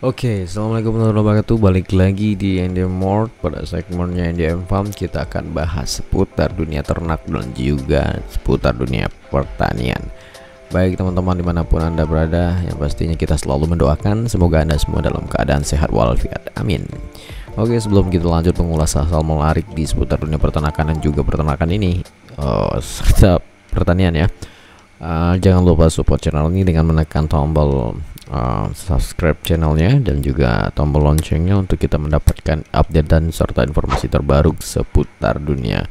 Oke, assalamualaikum warahmatullahi wabarakatuh. Balik lagi di NDM Mort. Pada segmennya NDM Farm kita akan bahas seputar dunia ternak dan juga seputar dunia pertanian. Baik teman-teman dimanapun anda berada, yang pastinya kita selalu mendoakan semoga anda semua dalam keadaan sehat walafiat. Amin. Oke, sebelum kita lanjut mengulas hal-hal menarik di seputar dunia peternakan dan juga peternakan ini, serta pertanian ya. Jangan lupa support channel ini dengan menekan tombol subscribe channelnya dan juga tombol loncengnya untuk kita mendapatkan update dan serta informasi terbaru seputar dunia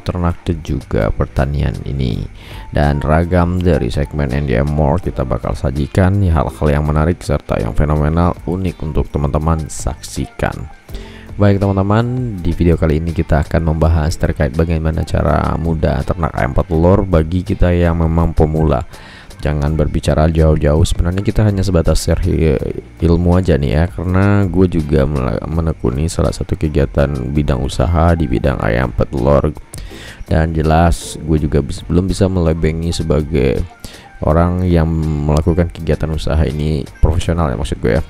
ternak dan juga pertanian ini. Dan ragam dari segmen NDM More kita bakal sajikan hal-hal yang menarik serta yang fenomenal unik untuk teman-teman saksikan. Baik teman-teman, di video kali ini kita akan membahas terkait bagaimana cara mudah ternak ayam petelur bagi kita yang memang pemula. Jangan berbicara jauh-jauh, sebenarnya kita hanya sebatas share ilmu aja nih ya, karena gue juga menekuni salah satu kegiatan bidang usaha di bidang ayam petelur, dan jelas gue juga belum bisa melebengi sebagai orang yang melakukan kegiatan usaha ini profesional ya, maksud gue ya,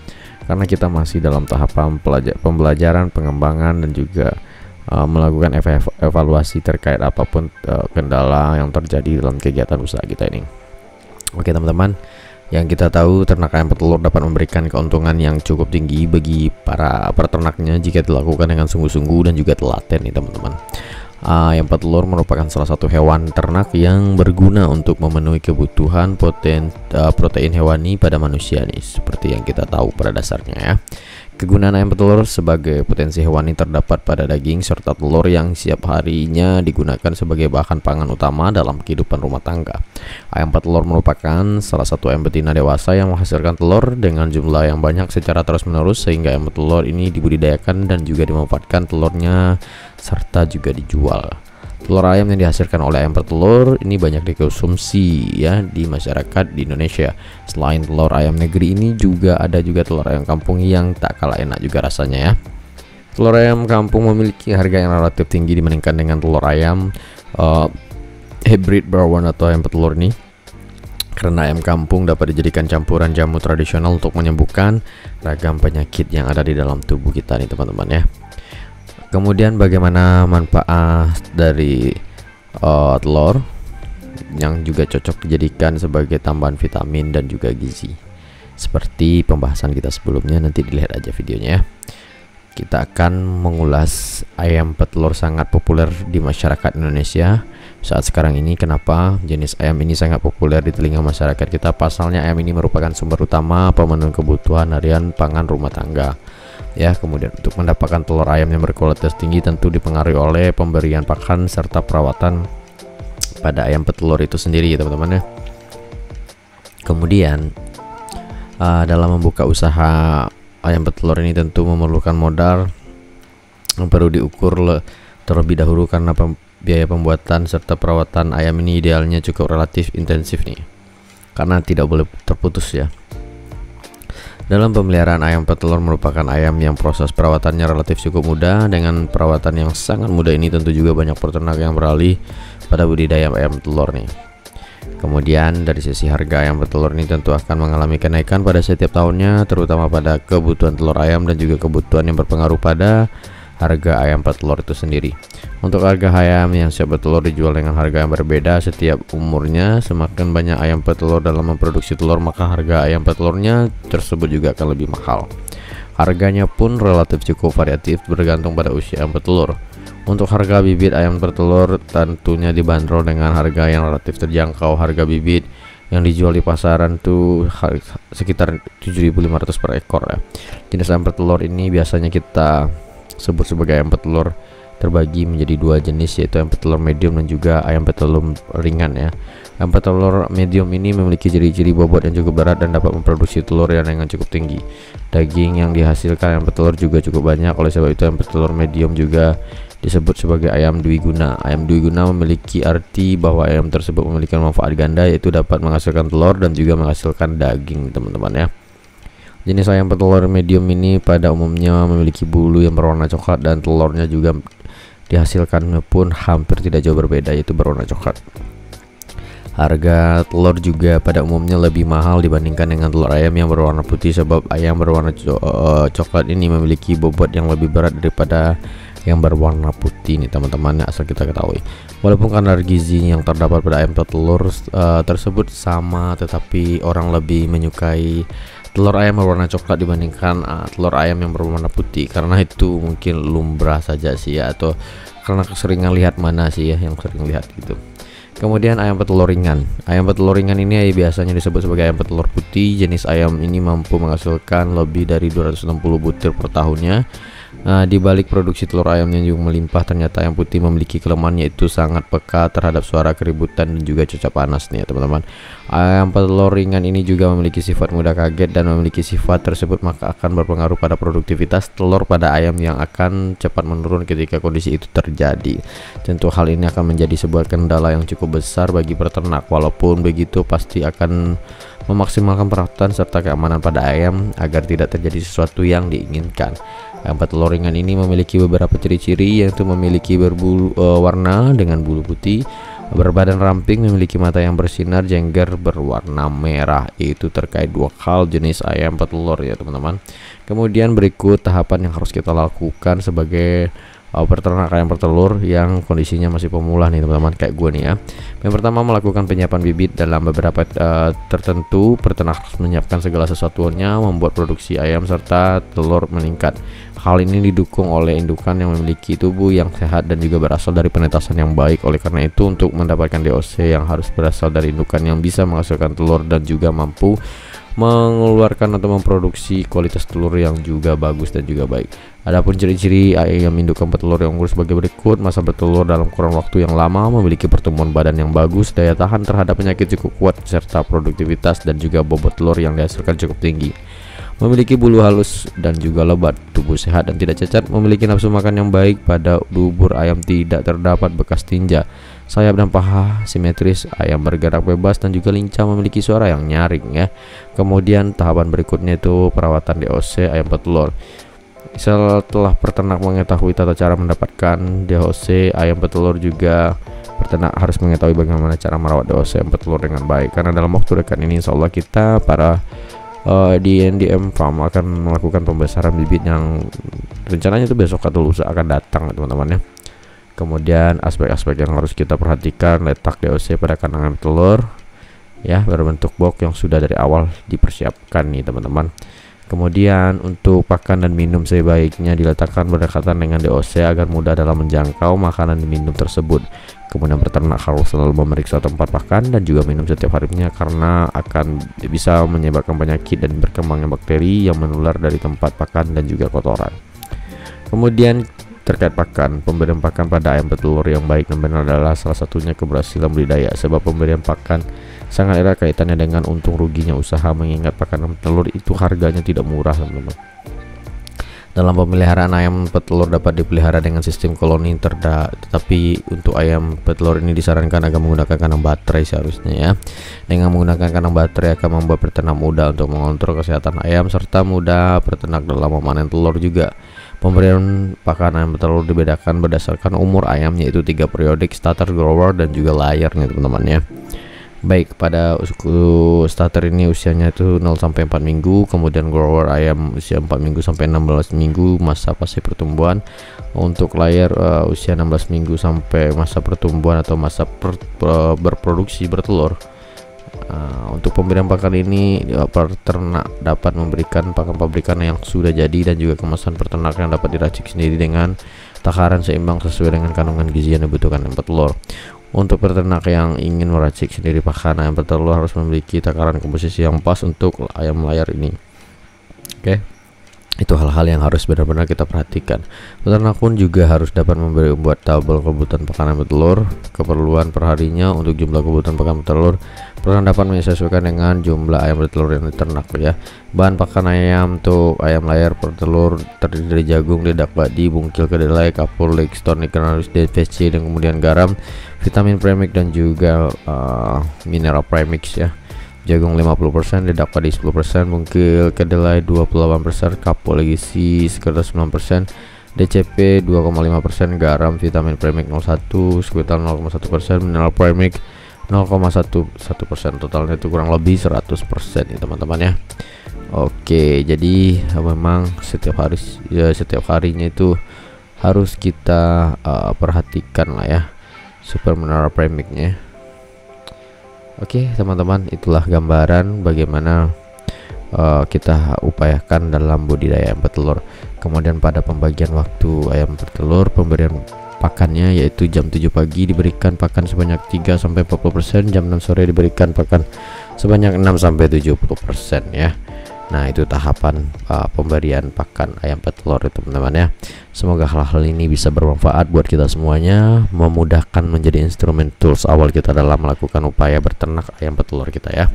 karena kita masih dalam tahapan pembelajaran, pengembangan, dan juga melakukan evaluasi terkait apapun kendala yang terjadi dalam kegiatan usaha kita ini. Oke teman-teman, yang kita tahu ternak ayam petelur dapat memberikan keuntungan yang cukup tinggi bagi para peternaknya jika dilakukan dengan sungguh-sungguh dan juga telaten nih teman-teman. Ayam petelur merupakan salah satu hewan ternak yang berguna untuk memenuhi kebutuhan protein hewani pada manusia nih, seperti yang kita tahu pada dasarnya ya. Kegunaan ayam petelur sebagai potensi hewani terdapat pada daging serta telur yang setiap harinya digunakan sebagai bahan pangan utama dalam kehidupan rumah tangga. Ayam petelur merupakan salah satu ayam betina dewasa yang menghasilkan telur dengan jumlah yang banyak secara terus-menerus, sehingga ayam petelur ini dibudidayakan dan juga dimanfaatkan telurnya serta juga dijual. Telur ayam yang dihasilkan oleh ayam petelur ini banyak dikonsumsi ya di masyarakat di Indonesia. Selain telur ayam negeri ini juga ada juga telur ayam kampung yang tak kalah enak juga rasanya ya. Telur ayam kampung memiliki harga yang relatif tinggi dibandingkan dengan telur ayam hybrid brown atau ayam petelur ini, karena ayam kampung dapat dijadikan campuran jamu tradisional untuk menyembuhkan ragam penyakit yang ada di dalam tubuh kita nih teman-teman ya. Kemudian bagaimana manfaat dari telur yang juga cocok dijadikan sebagai tambahan vitamin dan juga gizi. Seperti pembahasan kita sebelumnya, nanti dilihat aja videonya ya. Kita akan mengulas ayam petelur sangat populer di masyarakat Indonesia saat sekarang ini. Kenapa jenis ayam ini sangat populer di telinga masyarakat kita? Pasalnya ayam ini merupakan sumber utama pemenuhan kebutuhan harian pangan rumah tangga. Ya, kemudian untuk mendapatkan telur ayam yang berkualitas tinggi tentu dipengaruhi oleh pemberian pakan serta perawatan pada ayam petelur itu sendiri ya teman-teman ya. Kemudian dalam membuka usaha ayam petelur ini tentu memerlukan modal yang perlu diukur terlebih dahulu, karena biaya pembuatan serta perawatan ayam ini idealnya cukup relatif intensif nih, karena tidak boleh terputus ya. Dalam pemeliharaan ayam petelur merupakan ayam yang proses perawatannya relatif cukup mudah. Dengan perawatan yang sangat mudah ini tentu juga banyak peternak yang beralih pada budidaya ayam petelur nih. Kemudian dari sisi harga ayam petelur ini tentu akan mengalami kenaikan pada setiap tahunnya, terutama pada kebutuhan telur ayam dan juga kebutuhan yang berpengaruh pada harga ayam petelur itu sendiri. Untuk harga ayam yang siap bertelur dijual dengan harga yang berbeda setiap umurnya. Semakin banyak ayam petelur dalam memproduksi telur, maka harga ayam petelurnya tersebut juga akan lebih mahal. Harganya pun relatif cukup variatif bergantung pada usia ayam petelur. Untuk harga bibit ayam petelur tentunya dibanderol dengan harga yang relatif terjangkau. Harga bibit yang dijual di pasaran tuh sekitar 7.500 per ekor ya. Jenis ayam petelur ini biasanya kita sebut sebagai ayam petelur terbagi menjadi dua jenis, yaitu ayam petelur medium dan juga ayam petelur ringan ya. Ayam petelur medium ini memiliki ciri-ciri bobot yang cukup berat dan dapat memproduksi telur yang dengan cukup tinggi. Daging yang dihasilkan ayam petelur juga cukup banyak, oleh sebab itu ayam petelur medium juga disebut sebagai ayam dwiguna. Ayam dwiguna memiliki arti bahwa ayam tersebut memiliki manfaat ganda, yaitu dapat menghasilkan telur dan juga menghasilkan daging teman-teman ya. Jenis ayam petelur medium ini pada umumnya memiliki bulu yang berwarna coklat, dan telurnya juga dihasilkan pun hampir tidak jauh berbeda, yaitu berwarna coklat. Harga telur juga pada umumnya lebih mahal dibandingkan dengan telur ayam yang berwarna putih, sebab ayam berwarna coklat ini memiliki bobot yang lebih berat daripada yang berwarna putih nih teman-teman, asal kita ketahui. Walaupun kadar gizi yang terdapat pada ayam petelur tersebut sama, tetapi orang lebih menyukai telur ayam berwarna coklat dibandingkan telur ayam yang berwarna putih, karena itu mungkin lumrah saja sih ya, atau karena keseringan lihat mana sih ya yang sering lihat gitu. Kemudian ayam petelur ringan. Ayam petelur ringan ini biasanya disebut sebagai ayam petelur putih. Jenis ayam ini mampu menghasilkan lebih dari 260 butir per tahunnya. Di balik produksi telur ayam yang juga melimpah, ternyata ayam putih memiliki kelemahan, yaitu sangat peka terhadap suara keributan dan juga cuaca panas nih ya teman-teman. Ayam petelur ringan ini juga memiliki sifat mudah kaget, dan memiliki sifat tersebut maka akan berpengaruh pada produktivitas telur pada ayam yang akan cepat menurun ketika kondisi itu terjadi. Tentu hal ini akan menjadi sebuah kendala yang cukup besar bagi peternak. Walaupun begitu, pasti akan memaksimalkan perawatan serta keamanan pada ayam agar tidak terjadi sesuatu yang diinginkan. Ayam petelur ringan ini memiliki beberapa ciri-ciri, yaitu memiliki warna dengan bulu putih, berbadan ramping, memiliki mata yang bersinar, jengger berwarna merah. Itu terkait dua hal jenis ayam petelur ya teman-teman. Kemudian berikut tahapan yang harus kita lakukan sebagai peternak ayam petelur yang kondisinya masih pemula nih teman-teman, kayak gue nih ya. Yang pertama, melakukan penyiapan bibit dalam beberapa tertentu. Peternak harus menyiapkan segala sesuatunya membuat produksi ayam serta telur meningkat. Hal ini didukung oleh indukan yang memiliki tubuh yang sehat dan juga berasal dari penetasan yang baik. Oleh karena itu, untuk mendapatkan DOC yang harus berasal dari indukan yang bisa menghasilkan telur dan juga mampu mengeluarkan atau memproduksi kualitas telur yang juga bagus dan juga baik. Adapun ciri-ciri ayam indukan petelur yang unggul sebagai berikut: masa bertelur dalam kurun waktu yang lama, memiliki pertumbuhan badan yang bagus, daya tahan terhadap penyakit cukup kuat, serta produktivitas dan juga bobot telur yang dihasilkan cukup tinggi. Memiliki bulu halus dan juga lebat, tubuh sehat dan tidak cacat, memiliki nafsu makan yang baik, pada dubur ayam tidak terdapat bekas tinja, sayap dan paha simetris, ayam bergerak bebas dan juga lincah, memiliki suara yang nyaring ya. Kemudian tahapan berikutnya itu perawatan DOC ayam petelur. Setelah peternak mengetahui tata cara mendapatkan DOC ayam petelur, juga peternak harus mengetahui bagaimana cara merawat DOC ayam petelur dengan baik, karena dalam waktu dekat ini insya Allah kita para di NDM Farm akan melakukan pembesaran bibit yang rencananya itu besok atau lusa akan datang teman-teman ya. Kemudian aspek-aspek yang harus kita perhatikan: letak DOC pada kandang telur ya, berbentuk box yang sudah dari awal dipersiapkan nih teman-teman. Kemudian untuk pakan dan minum sebaiknya diletakkan berdekatan dengan DOC agar mudah dalam menjangkau makanan dan minum tersebut. Kemudian peternak harus selalu memeriksa tempat pakan dan juga minum setiap harinya, karena akan bisa menyebabkan penyakit dan berkembangnya bakteri yang menular dari tempat pakan dan juga kotoran. Kemudian terkait pakan, pemberian pakan pada ayam petelur yang baik dan benar adalah salah satunya keberhasilan budidaya, sebab pemberian pakan sangat erat kaitannya dengan untung ruginya usaha, mengingat pakan ayam petelur itu harganya tidak murah teman-teman. Dalam pemeliharaan, ayam petelur dapat dipelihara dengan sistem koloni tetapi untuk ayam petelur ini disarankan agar menggunakan kandang baterai seharusnya ya. Dengan menggunakan kandang baterai akan membuat peternak mudah untuk mengontrol kesehatan ayam serta mudah peternak dalam memanen telur juga. Pemberian pakan ayam petelur dibedakan berdasarkan umur ayam, yaitu 3 periodik: starter, grower, dan juga layer nih teman-teman ya. Baik, pada starter ini usianya itu 0 sampai 4 minggu, kemudian grower ayam usia 4 minggu sampai 16 minggu masa fase pertumbuhan. Untuk layer usia 16 minggu sampai masa pertumbuhan atau masa berproduksi bertelur. Untuk pemberian pakan ini peternak dapat memberikan pakan pabrikan yang sudah jadi dan juga kemasan peternak yang dapat diracik sendiri dengan takaran seimbang sesuai dengan kandungan gizi yang dibutuhkan ayam petelur. Untuk peternak yang ingin meracik sendiri pakan ayam petelur harus memiliki takaran komposisi yang pas untuk ayam layar ini. Oke, itu hal-hal yang harus benar-benar kita perhatikan. Peternak pun juga harus dapat membuat tabel kebutuhan pakan ayam petelur, keperluan perharinya. Untuk jumlah kebutuhan pakan petelur, peternak dapat menyesuaikan dengan jumlah ayam petelur yang diternak ya. Bahan pakan ayam untuk ayam layar petelur terdiri dari jagung, dedak padi, bungkil kedelai, kapur, Lexton, ikan halus, DVC, dan kemudian garam, vitamin premix dan juga mineral premix ya. Jagung 50%, dedak padi 10%, bungkil kedelai 28%, kapur legisi sekitar 9%, DCP 2,5%, garam, vitamin premix 01, sekuital 0,1%, mineral premix 0,11%, totalnya itu kurang lebih 100% ya teman-teman ya. Oke, jadi memang setiap harinya itu harus kita perhatikan lah ya super menara premiknya. Oke teman-teman, itulah gambaran bagaimana kita upayakan dalam budidaya ayam petelur. Kemudian pada pembagian waktu ayam petelur, pemberian pakannya yaitu jam 7 pagi diberikan pakan sebanyak 3-40%, jam 6 sore diberikan pakan sebanyak 6-70% ya. Nah itu tahapan pemberian pakan ayam petelur itu teman-teman ya. Semoga hal-hal ini bisa bermanfaat buat kita semuanya, memudahkan menjadi instrumen tools awal kita dalam melakukan upaya berternak ayam petelur kita ya.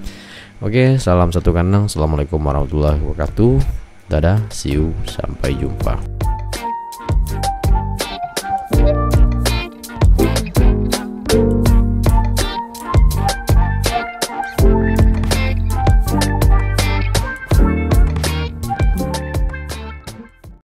Oke, salam satu kandang. Assalamualaikum warahmatullahi wabarakatuh. Dadah, see you, sampai jumpa.